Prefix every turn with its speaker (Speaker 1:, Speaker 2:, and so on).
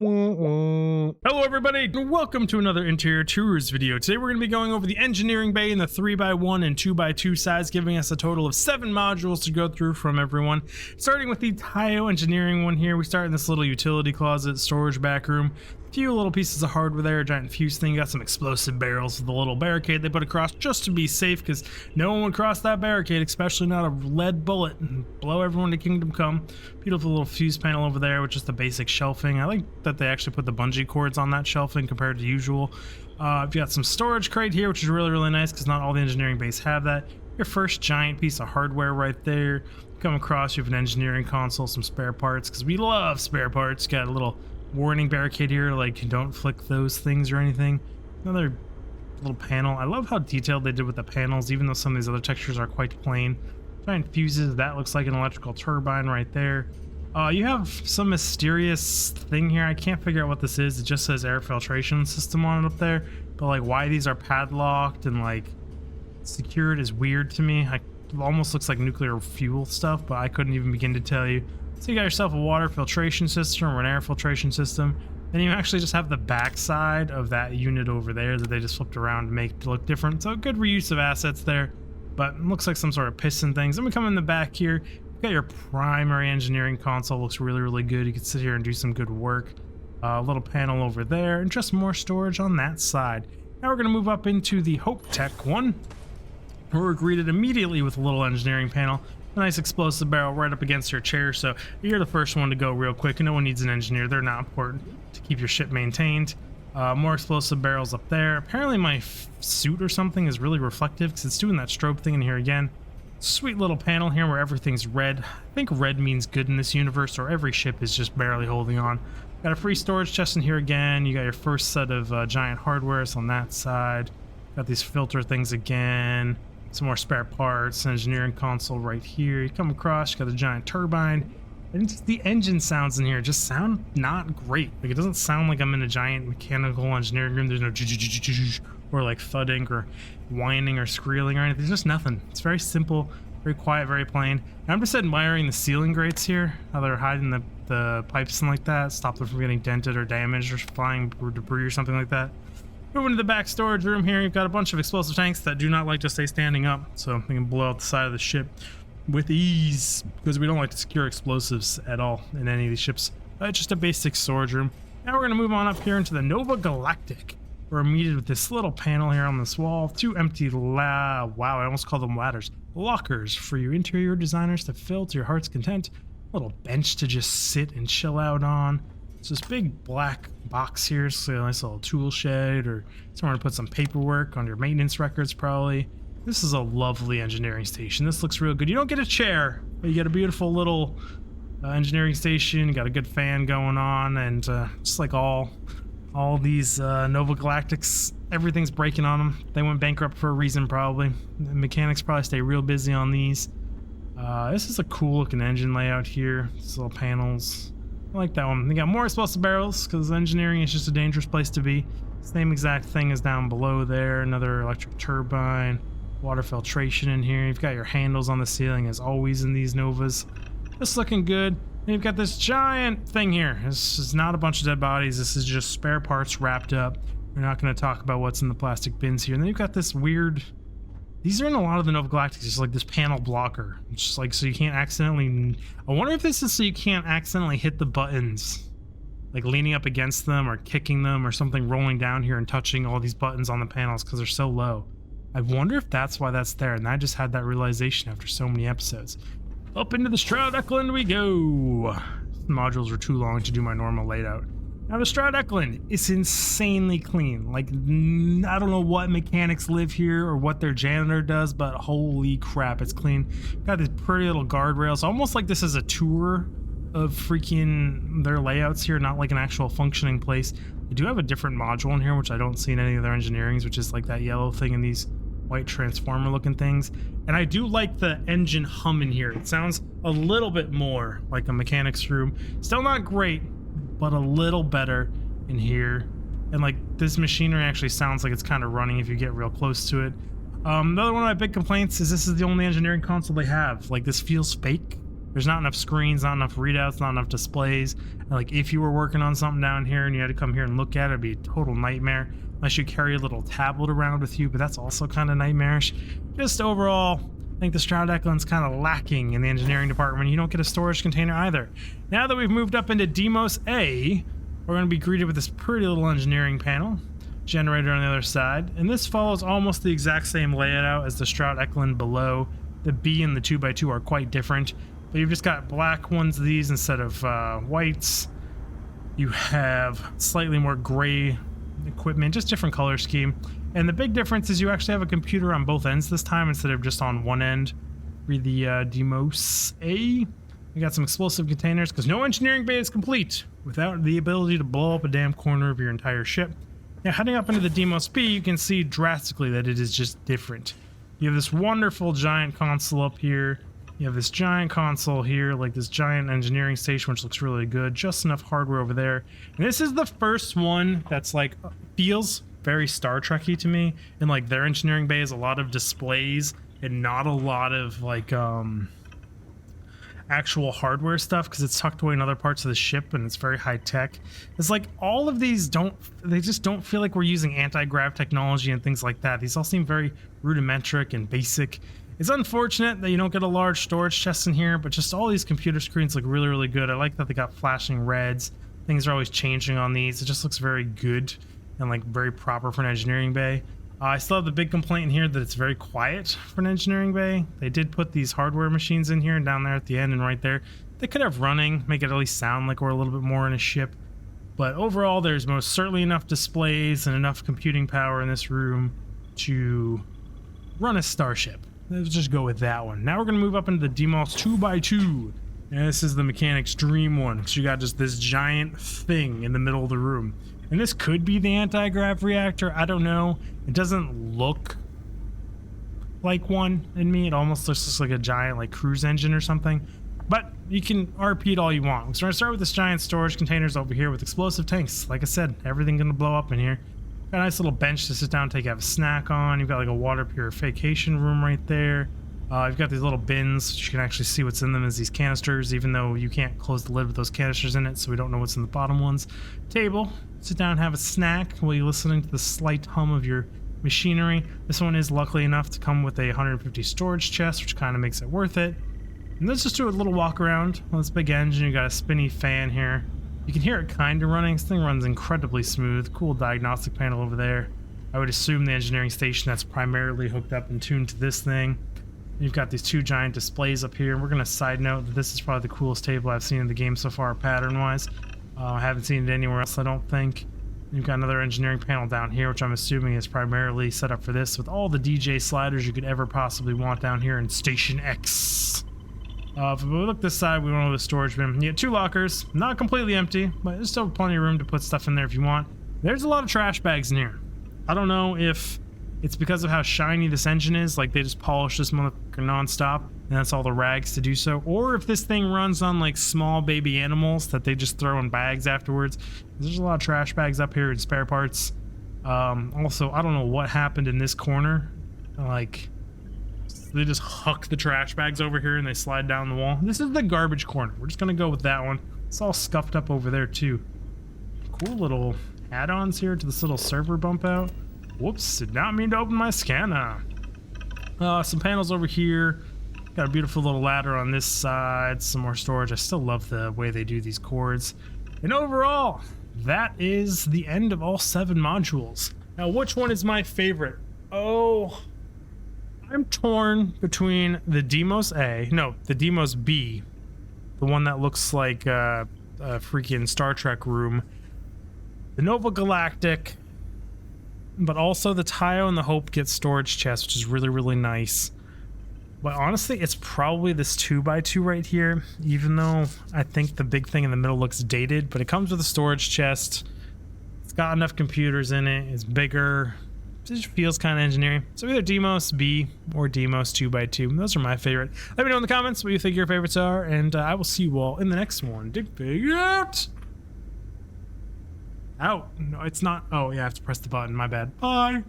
Speaker 1: Hello everybody, and welcome to another interior tours video. Today we're going to be going over the engineering bay in the 3x1 and 2x2 size, giving us a total of 7 modules to go through from everyone. Starting with the Taiyo Engineering one here, we start in this little utility closet, storage back room. A few little pieces of hardware there, a giant fuse thing, got some explosive barrels with a little barricade they put across just to be safe, because no one would cross that barricade, especially not a lead bullet, and blow everyone to Kingdom Come. Beautiful little fuse panel over there with just the basic shelving. I like that they actually put the bungee cords on that shelving compared to usual. I've got some storage crate here, which is really nice because not all the engineering bays have that. Your first giant piece of hardware right there. Come across, you have an engineering console, some spare parts, because we love spare parts. Got a little warning barricade here, like don't flick those things or anything. Another little panel. I love how detailed they did with the panels, even though some of these other textures are quite plain. Giant fuses, that looks like an electrical turbine right there. You have some mysterious thing here. I can't figure out what this is. It just says air filtration system on it up there, but like why these are padlocked and like secured is weird to me. It almost looks like nuclear fuel stuff, but I couldn't even begin to tell you. So you got yourself a water filtration system or an air filtration system. Then you actually just have the backside of that unit over there that they just flipped around to make it look different. So good reuse of assets there, but it looks like some sort of piston things. Then we come in the back here. You've got your primary engineering console. Looks really good. You can sit here and do some good work. A little panel over there and just more storage on that side. Now we're going to move up into the Hope Tech one. We're greeted immediately with a little engineering panel. A nice explosive barrel right up against your chair, so you're the first one to go real quick. No one needs an engineer. They're not important to keep your ship maintained. More explosive barrels up there. Apparently my suit or something is really reflective because it's doing that strobe thing in here again. Sweet little panel here where everything's red. I think red means good in this universe, or every ship is just barely holding on. Got a free storage chest in here again. You got your first set of giant hardwares on that side. Got these filter things again. Some more spare parts, engineering console right here. You come across, you got a giant turbine. And just the engine sounds in here just sound not great. Like it doesn't sound like I'm in a giant mechanical engineering room. There's no or like thudding or whining or squealing or anything. There's just nothing. It's very simple, very quiet, very plain. And I'm just admiring the ceiling grates here, how they're hiding the pipes and like that, stop them from getting dented or damaged or flying debris or something like that. Moving to the back storage room here, you've got a bunch of explosive tanks that do not like to stay standing up, so they can blow out the side of the ship with ease, because we don't like to secure explosives at all in any of these ships. Just a basic storage room. Now we're going to move on up here into the Galactic. We're meted with this little panel here on this wall. 2 empty wow, I almost called them ladders. Lockers for your interior designers to fill to your heart's content. A little bench to just sit and chill out on. It's this big black box here, so a nice little tool shed or somewhere to put some paperwork on your maintenance records probably. This is a lovely engineering station. This looks real good. You don't get a chair, but you get a beautiful little engineering station. You got a good fan going on, and just like all these Nova Galactics, everything's breaking on them. They went bankrupt for a reason probably. The mechanics probably stay real busy on these. This is a cool looking engine layout here. These little panels. I like that one. They got more explosive barrels because engineering is just a dangerous place to be. Same exact thing is down below there. Another electric turbine, water filtration in here. You've got your handles on the ceiling as always in these Novas. Just looking good. And you've got this giant thing here. This is not a bunch of dead bodies. This is just spare parts wrapped up. We're not going to talk about what's in the plastic bins here. And then you've got this weird... These are in a lot of the Nova Galactics. It's like this panel blocker. It's just like so you can't accidentally... I wonder if this is so you can't accidentally hit the buttons. Like leaning up against them or kicking them or something, rolling down here and touching all these buttons on the panels because they're so low. I wonder if that's why that's there. And I just had that realization after so many episodes. Up into the Stroud Eklund we go. The modules are too long to do my normal layout. Now the Stroud Eklund is insanely clean. Like, I don't know what mechanics live here or what their janitor does, but holy crap, it's clean. Got these pretty little guardrails, almost like this is a tour of freaking their layouts here, not like an actual functioning place. They do have a different module in here, which I don't see in any of their engineerings, which is like that yellow thing and these white transformer looking things. And I do like the engine hum in here. It sounds a little bit more like a mechanic's room. Still not great, but a little better in here. And like this machinery actually sounds like it's kind of running if you get real close to it. Another one of my big complaints is this is the only engineering console they have. Like this feels fake. There's not enough screens, not enough readouts, not enough displays. And like if you were working on something down here and you had to come here and look at it, it'd be a total nightmare. Unless you carry a little tablet around with you, but that's also kind of nightmarish. Just overall, I think the Stroud Eklund's kind of lacking in the engineering department. You don't get a storage container either. Now that we've moved up into Deimos A, we're going to be greeted with this pretty little engineering panel. Generator on the other side. And this follows almost the exact same layout as the Stroud Eklund below. The B and the 2x2 are quite different. But you've just got black ones of these instead of whites. You have slightly more gray equipment, just different color scheme. And the big difference is you actually have a computer on both ends this time instead of just on one end. Read the Deimos A. We got some explosive containers because no engineering bay is complete without the ability to blow up a damn corner of your entire ship. Now heading up into the Deimos B, you can see drastically that it is just different. You have this wonderful giant console up here. You have this giant console here, like this giant engineering station, which looks really good. Just enough hardware over there. And this is the first one that's like, feels very Star Trek-y to me. And like their engineering bay is a lot of displays and not a lot of like actual hardware stuff because it's tucked away in other parts of the ship and it's very high tech. It's like all of these they just don't feel like we're using anti-grav technology and things like that. These all seem very rudimentary and basic. It's unfortunate that you don't get a large storage chest in here, but just all these computer screens look really, really good. I like that they got flashing reds. Things are always changing on these. It just looks very good and like very proper for an engineering bay. I still have the big complaint in here that it's very quiet for an engineering bay. They did put these hardware machines in here and down there at the end and right there. They could have running, make it at least sound like we're a little bit more in a ship. But overall, there's most certainly enough displays and enough computing power in this room to run a starship. Let's just go with that one. Now we're going to move up into the Deimos 2x2. And this is the mechanic's dream one, because you got just this giant thing in the middle of the room. And this could be the anti-grav reactor. I don't know. It doesn't look like one in me. It almost looks like a giant like cruise engine or something. But you can RP it all you want. So we're going to start with this giant storage containers over here with explosive tanks. Like I said, everything going to blow up in here. Got a nice little bench to sit down, have a snack on. You've got like a water purification room right there. You've got these little bins. You can actually see what's in them as these canisters, even though you can't close the lid with those canisters in it, so we don't know what's in the bottom ones. Table. Sit down, have a snack while you're listening to the slight hum of your machinery. This one is luckily enough to come with a 150 storage chest, which kind of makes it worth it. And let's just do a little walk around on this big engine. You got a spinny fan here. You can hear it kind of running. This thing runs incredibly smooth. Cool diagnostic panel over there. I would assume the engineering station that's primarily hooked up and tuned to this thing. You've got these two giant displays up here. We're going to side note that this is probably the coolest table I've seen in the game so far, pattern-wise. I haven't seen it anywhere else, I don't think. You've got another engineering panel down here, which I'm assuming is primarily set up for this, with all the DJ sliders you could ever possibly want down here in Station X. If we look this side, we want the storage bin. You get two lockers, not completely empty, but there's still plenty of room to put stuff in there if you want. There's a lot of trash bags in here. I don't know if it's because of how shiny this engine is, like they just polish this motherfucker non-stop, and that's all the rags to do so, or if this thing runs on like small baby animals that they just throw in bags afterwards. There's a lot of trash bags up here and spare parts. Also, I don't know what happened in this corner. Like, they just huck the trash bags over here and they slide down the wall. This is the garbage corner. We're just gonna go with that one. It's all scuffed up over there too. Cool little add-ons here to this little server bump out. Whoops, did not mean to open my scanner. Some panels over here. Got a beautiful little ladder on this side. Some more storage. I still love the way they do these cords. And overall, that is the end of all 7 modules. Now, which one is my favorite? Oh, I'm torn between the Deimos A, no, the Deimos B, the one that looks like a freaking Star Trek room, the Nova Galactic, but also the Taiyo and the Hope get storage chest, which is really, really nice. But honestly, it's probably this 2x2 right here, even though I think the big thing in the middle looks dated, but it comes with a storage chest. It's got enough computers in it. It's bigger. It just feels kind of engineering. So either Deimos B or Deimos 2x2. Those are my favorite. Let me know in the comments what you think your favorites are, and I will see you all in the next one. Dig Pig out! Out. No, it's not. Oh, yeah, I have to press the button. My bad. Bye.